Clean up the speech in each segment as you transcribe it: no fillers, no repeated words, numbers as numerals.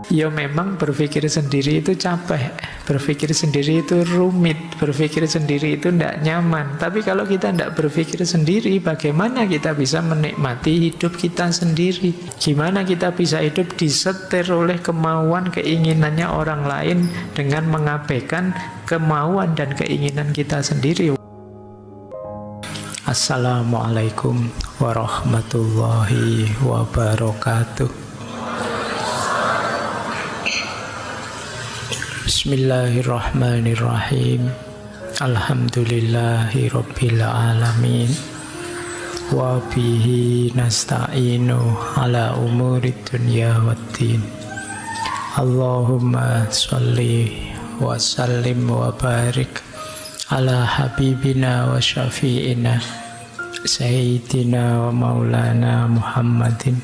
Ya memang berpikir sendiri itu capek, berpikir sendiri itu rumit, berpikir sendiri itu tidak nyaman. Tapi kalau kita tidak berpikir sendiri, bagaimana kita bisa menikmati hidup kita sendiri? Gimana kita bisa hidup disetir oleh kemauan, keinginannya orang lain dengan mengabaikan kemauan dan keinginan kita sendiri? Assalamualaikum warahmatullahi wabarakatuh. Bismillahirrahmanirrahim. Alhamdulillahi rabbil alamin. Wa bihi nasta'inu ala umurid dunya waddin. Allahumma sholli wa sallim wa barik ala habibina wa syafi'ina sayyidina wa maulana Muhammadin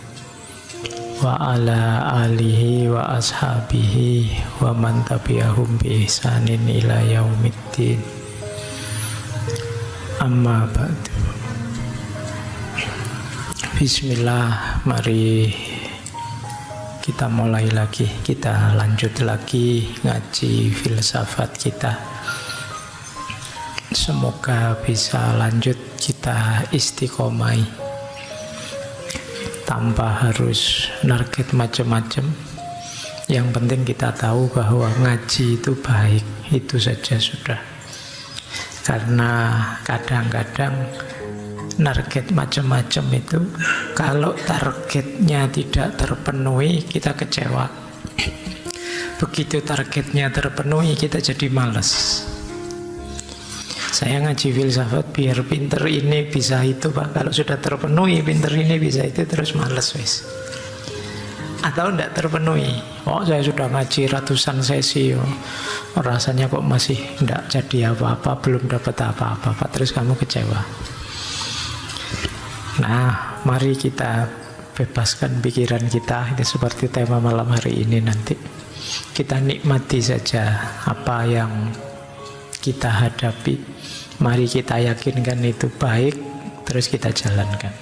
wa ala alihi wa ashabihi wa man tabi'ahum bi ihsanin ila yaumiddin. Amma ba'du. Bismillah, mari kita mulai lagi, kita lanjut lagi ngaji filsafat kita. Semoga bisa lanjut kita istiqomai tanpa harus target macam-macam. Yang penting kita tahu bahwa ngaji itu baik, itu saja sudah. Karena kadang-kadang target macam-macam itu, kalau targetnya tidak terpenuhi, kita kecewa. Begitu targetnya terpenuhi, kita jadi malas. Saya ngaji filsafat biar pinter ini bisa itu, Pak. Kalau sudah terpenuhi pinter ini bisa itu, terus males wis. Atau tidak terpenuhi, oh saya sudah ngaji ratusan sesi, rasanya kok masih tidak jadi apa-apa, belum dapat apa-apa, Pak. Terus kamu kecewa. Nah, mari kita bebaskan pikiran kita. Ini seperti tema malam hari ini nanti. Kita nikmati saja apa yang kita hadapi. Mari kita yakinkan itu baik, terus kita jalankan.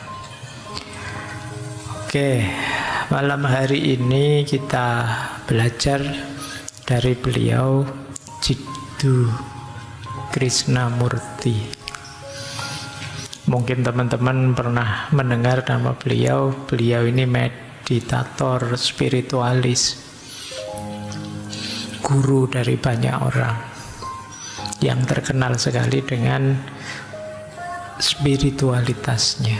Oke, malam hari ini kita belajar dari beliau Jiddu Krishnamurti. Mungkin teman-teman pernah mendengar nama beliau. Beliau ini meditator spiritualis, guru dari banyak orang, yang terkenal sekali dengan spiritualitasnya.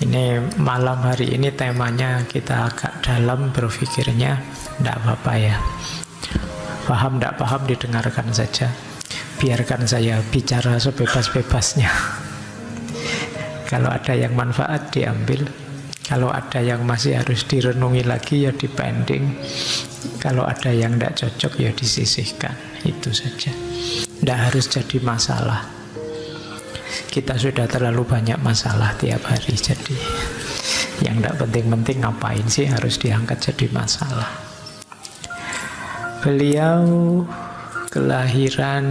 Ini malam hari ini temanya kita agak dalam berpikirnya, tidak apa-apa ya. Paham tidak paham didengarkan saja. Biarkan saya bicara sebebas-bebasnya. Kalau ada yang manfaat diambil, kalau ada yang masih harus direnungi lagi ya dipending. Kalau ada yang tidak cocok ya disisihkan. Itu saja. Tidak harus jadi masalah. Kita sudah terlalu banyak masalah tiap hari. Jadi yang tidak penting-penting ngapain sih harus diangkat jadi masalah. Beliau kelahiran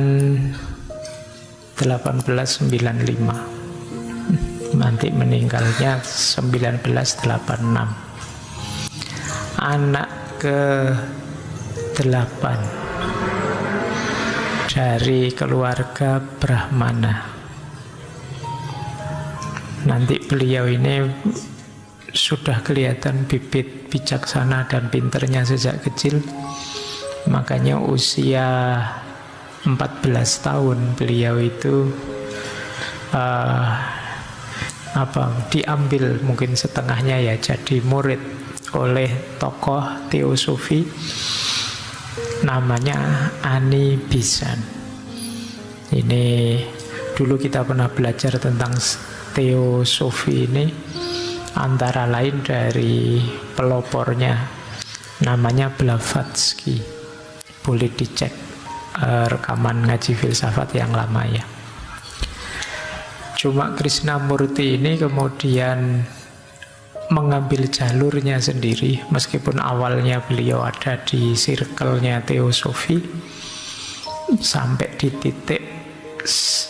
1895. Nanti meninggalnya 1986. Anak ke-8 dari keluarga Brahmana. Nanti beliau ini sudah kelihatan bibit bijaksana dan pinternya sejak kecil. Makanya usia 14 tahun beliau itu diambil mungkin setengahnya ya jadi murid oleh tokoh teosofi namanya Ani Besan. Ini dulu kita pernah belajar tentang teosofi ini, antara lain dari pelopornya namanya Blavatsky. Boleh dicek rekaman ngaji filsafat yang lama ya. Cuma Krishnamurti ini kemudian mengambil jalurnya sendiri, meskipun awalnya beliau ada di circle-nya teosofi, sampai di titik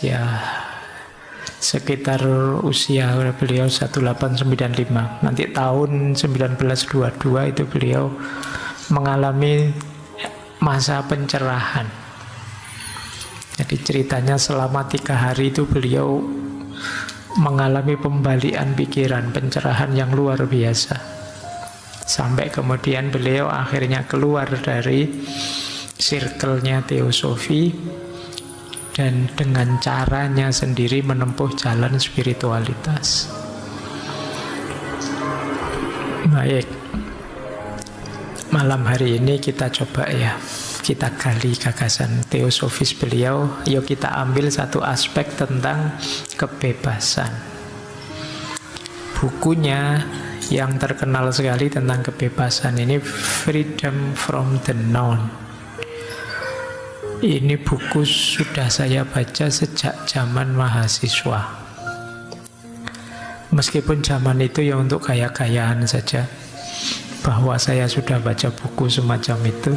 ya sekitar usia beliau 1895. Nanti tahun 1922 itu beliau mengalami masa pencerahan. Jadi ceritanya selama 3 hari itu beliau mengalami pembalikan pikiran, pencerahan yang luar biasa. Sampai kemudian beliau akhirnya keluar dari circle-nya teosofi dan dengan caranya sendiri menempuh jalan spiritualitas. Baik, malam hari ini kita coba ya, kita gali gagasan teosofis beliau. Yuk kita ambil satu aspek tentang kebebasan. Bukunya yang terkenal sekali tentang kebebasan ini Freedom from the Known. Ini buku sudah saya baca sejak zaman mahasiswa. Meskipun zaman itu ya untuk gaya-gayaan saja. Bahwa saya sudah baca buku semacam itu,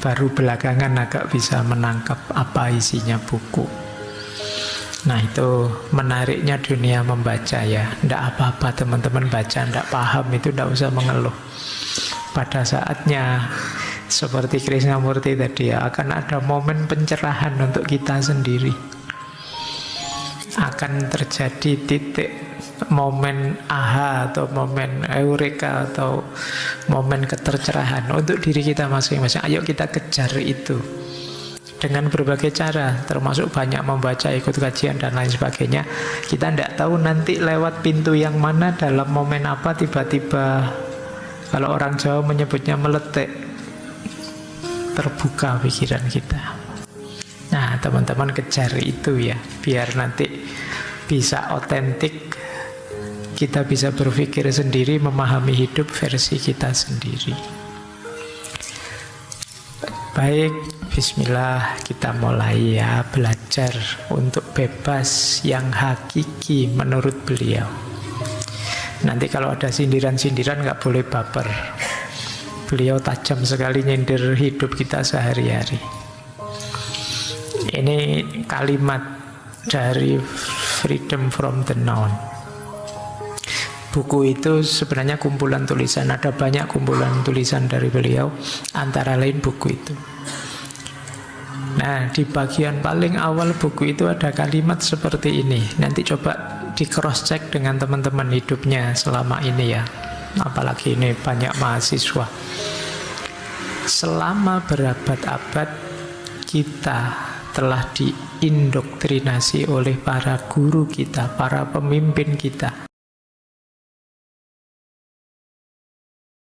baru belakangan agak bisa menangkap apa isinya buku. Nah, itu menariknya dunia membaca ya. Tidak apa-apa teman-teman baca, tidak paham itu tidak usah mengeluh. Pada saatnya seperti Krishnamurti tadi ya, akan ada momen pencerahan untuk kita sendiri. Akan terjadi titik momen aha atau momen eureka atau momen ketercerahan untuk diri kita masing-masing. Ayo kita kejar itu dengan berbagai cara, termasuk banyak membaca, ikut kajian dan lain sebagainya. Kita tidak tahu nanti lewat pintu yang mana, dalam momen apa, tiba-tiba kalau orang Jawa menyebutnya meletek, terbuka pikiran kita. Nah, teman-teman kejar itu ya, biar nanti bisa otentik, kita bisa berpikir sendiri, memahami hidup versi kita sendiri. Baik, bismillah, kita mulai ya, belajar untuk bebas yang hakiki menurut beliau. Nanti kalau ada sindiran-sindiran nggak boleh baper. Beliau tajam sekali nyindir hidup kita sehari-hari. Ini kalimat dari Freedom from the Known. Buku itu sebenarnya kumpulan tulisan. Ada banyak kumpulan tulisan dari beliau, antara lain buku itu. Nah, di bagian paling awal buku itu ada kalimat seperti ini. Nanti coba di cross check dengan teman-teman hidupnya selama ini ya. Apalagi ini banyak mahasiswa. Selama berabad-abad kita telah diindoktrinasi oleh para guru kita, para pemimpin kita,